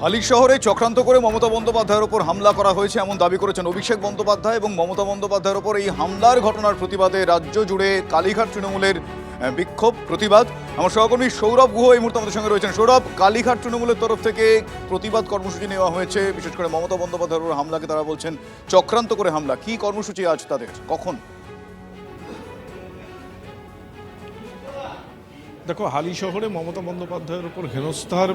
হালি শহরে চক্রান্ত করে মমতা বন্দ্যোপাধ্যায়ের ওপর হামলা করা হয়েছে এমন দাবি করেছেন অভিষেক বন্দ্যোপাধ্যায় এবং মমতা বন্দ্যোপাধ্যায়ের ওপর এই হামলার ঘটনার প্রতিবাদে রাজ্য জুড়ে কালীঘাট তৃণমূলের বিক্ষোভ প্রতিবাদ। আমার সহকর্মী সৌরভ গুহ এই মুহূর্তে আমাদের সঙ্গে রয়েছেন। সৌরভ, কালীঘাট তৃণমূলের তরফ থেকে প্রতিবাদ কর্মসূচি নেওয়া হয়েছে, বিশেষ করে মমতা বন্দ্যোপাধ্যায়ের ওপর হামলাকে তারা বলছেন চক্রান্ত করে হামলা। কি কর্মসূচি আজ তাদের, কখন? দেখো, হালি শহরে মমতা বন্দ্যোপাধ্যায়ের উপর হেনস্থার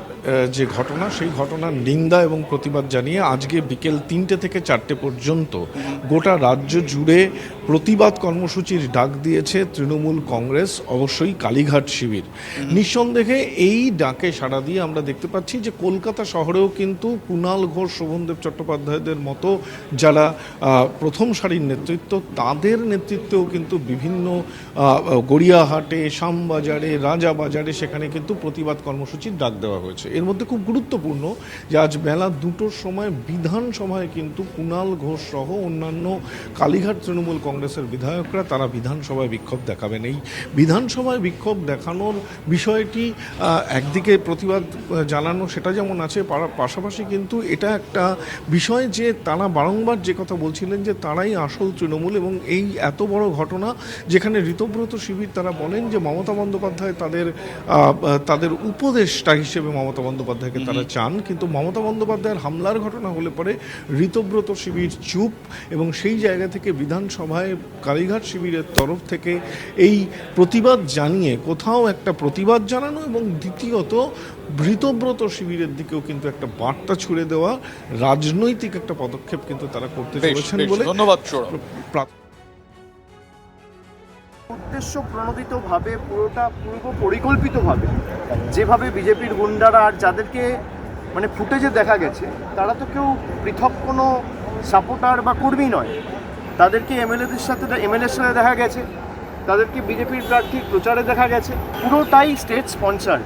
যে ঘটনা, সেই ঘটনার নিন্দা এবং প্রতিবাদ জানিয়ে আজকে বিকেল 3টে থেকে 4টে পর্যন্ত গোটা রাজ্য জুড়ে প্রতিবাদ কর্মসূচির ডাক দিয়েছে তৃণমূল কংগ্রেস, অবশ্যই কালীঘাট শিবির। নিঃসন্দেহে এই ডাকে সাড়া দিয়ে আমরা দেখতে পাচ্ছি যে কলকাতা শহরেও কিন্তু কুণাল ঘোষ, শোভনদেব চট্টোপাধ্যায়দের মতো যারা প্রথম সারির নেতৃত্ব, তাদের নেতৃত্বেও কিন্তু বিভিন্ন গড়িয়াহাটে, শ্যামবাজারে, বাজারে সেখানে কিন্তু প্রতিবাদ কর্মসূচির ডাক দেওয়া হয়েছে। এর মধ্যে খুব গুরুত্বপূর্ণ যে আজ বেলা 2টোর সময় বিধানসভায় কিন্তু কুণাল ঘোষ সহ অন্যান্য কালীঘাট তৃণমূল কংগ্রেসের বিধায়করা তারা বিধানসভায় বিক্ষোভ দেখাবেন। এই বিধানসভায় বিক্ষোভ দেখানোর বিষয়টি একদিকে প্রতিবাদ জানানো সেটা যেমন আছে, পাশাপাশি কিন্তু এটা একটা বিষয় যে তারা বারংবার যে কথা বলছিলেন যে তারাই আসল তৃণমূল, এবং এই এত বড় ঘটনা যেখানে ঋতব্রত শিবির তারা বলেন যে মমতা বন্দ্যোপাধ্যায় তাদের উপদেষ্টা হিসেবে মমতা বন্দ্যোপাধ্যায়কে তারা চান, কিন্তু মমতা বন্দ্যোপাধ্যায়ের হামলার ঘটনা হলে পরে ঋতব্রত শিবির চুপ, এবং সেই জায়গা থেকে বিধানসভায় কালীঘাট শিবিরের তরফ থেকে এই প্রতিবাদ জানিয়ে কোথাও একটা প্রতিবাদ জানানো এবং দ্বিতীয়ত ঋতব্রত শিবিরের দিকেও কিন্তু একটা বার্তা ছুড়ে দেওয়া রাজনৈতিক একটা পদক্ষেপ কিন্তু তারা করতে চলেছেন বলে। ধন্যবাদ। উদ্দেশ্য প্রণোদিতভাবে, পুরোটা পূর্ব পরিকল্পিতভাবে যেভাবে বিজেপির গুন্ডারা আর যাদেরকে মানে ফুটেজে দেখা গেছে, তারা তো কেউ পৃথক কোনো সাপোর্টার বা কর্মী নয়। তাদেরকে এমএলএর সাথে দেখা গেছে, তাদেরকে বিজেপির প্রার্থীর প্রচারে দেখা গেছে, পুরোটাই স্টেট স্পন্সার।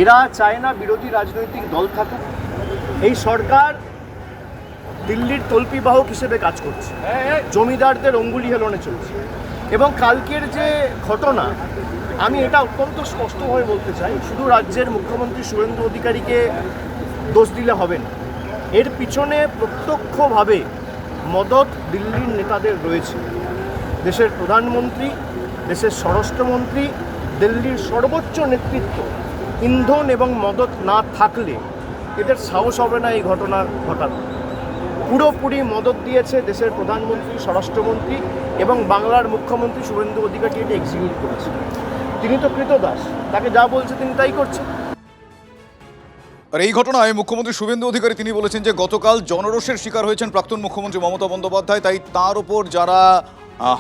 এরা চায় না বিরোধী রাজনৈতিক দল থাকুক। এই সরকার দিল্লির তল্পিবাহক হিসেবে কাজ করছে, জমিদারদের অঙ্গুলি হেলনে চলছে। এবং কালকের যে ঘটনা, আমি এটা অত্যন্ত স্পষ্টভাবে বলতে চাই, শুধু রাজ্যের মুখ্যমন্ত্রী শুভেন্দু অধিকারীকে দোষ দিলে হবে না। এর পিছনে প্রত্যক্ষভাবে মদত দিল্লির নেতাদের রয়েছে। দেশের প্রধানমন্ত্রী, দেশের স্বরাষ্ট্রমন্ত্রী, দিল্লির সর্বোচ্চ নেতৃত্ব ইন্ধন এবং মদত না থাকলে এদের সাহস হবে না এই ঘটনা ঘটানো। পুরোপুরি মদত দিয়েছে দেশের প্রধানমন্ত্রী, স্বরাষ্ট্রমন্ত্রী এবং বাংলার মুখ্যমন্ত্রী শুভেন্দু অধিকারী এটি এক্সিকিউট করেছে। তিনি তো কৃতদাস, তাকে যা বলছে তিনি তাই করছেন। আর এই ঘটনায় মুখ্যমন্ত্রী শুভেন্দু অধিকারী তিনি বলেছেন যে গতকাল জনরোষের শিকার হয়েছেন প্রাক্তন মুখ্যমন্ত্রী মমতা বন্দ্যোপাধ্যায়, তাই তার উপর যারা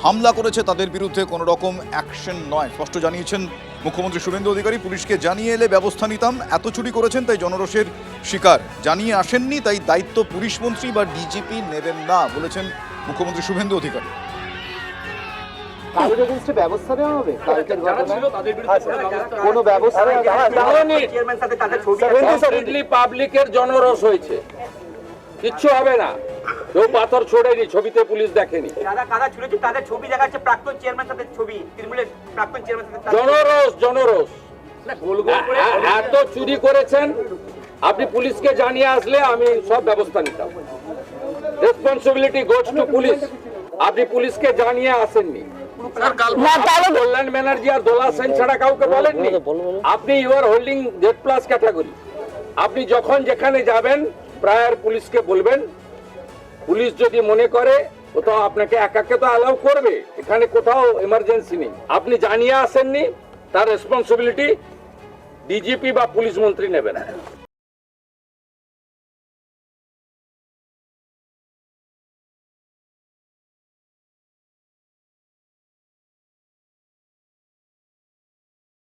হামলা করেছে তাদের বিরুদ্ধে কোনো রকম অ্যাকশন নয়। স্পষ্ট জানিয়েছেন মুখ্যমন্ত্রী শুভেন্দু অধিকারী, পুলিশকে জানিয়ে এলে ব্যবস্থা নিতাম, এত চুরি করেছেন তাই জনরোষের শিকার, জানিয়ে আসেননি তাই দায়িত্ব পুলিশ মন্ত্রী বা ডিজিপি নেবেন না, বলেছেন মুখ্যমন্ত্রী শুভেন্দু অধিকারী। ব্যবস্থা নেওয়া হবে, পাবলিকের জনরোষ হয়েছে, কিচ্ছু হবে না। কেউ পাথর ছোড়েনি, ছবিতে পুলিশ দেখেনি। তাদের ছবি দেখাচ্ছে, প্রাক্তন চেয়ারম্যান তাদের ছবি, তৃণমূলের প্রাক্তন চেয়ারম্যান। জনরোষ এত চুরি করেছেন, আপনি পুলিশকে জানিয়ে আসলে আমি সব ব্যবস্থা নিতাম। Responsibility goes to police. আপনি পুলিশকে জানিয়ে আসেননি, কল্যাণ ব্যানার্জি আর দোলা সেন ছাড়া কাউকে বলেননি। আপনি you are holding Z+ category. আপনি যখন যেখানে যাবেন প্রায়র পুলিশকে বলবেন। পুলিশ যদি মনে করে কোথাও আপনাকে একাকে তো অ্যালাউ করবে, এখানে কোথাও এমার্জেন্সি নেই, আপনি জানিয়ে আসেননি, তার রেসপন্সিবিলিটি ডিজিপি বা পুলিশ মন্ত্রী নেবেন।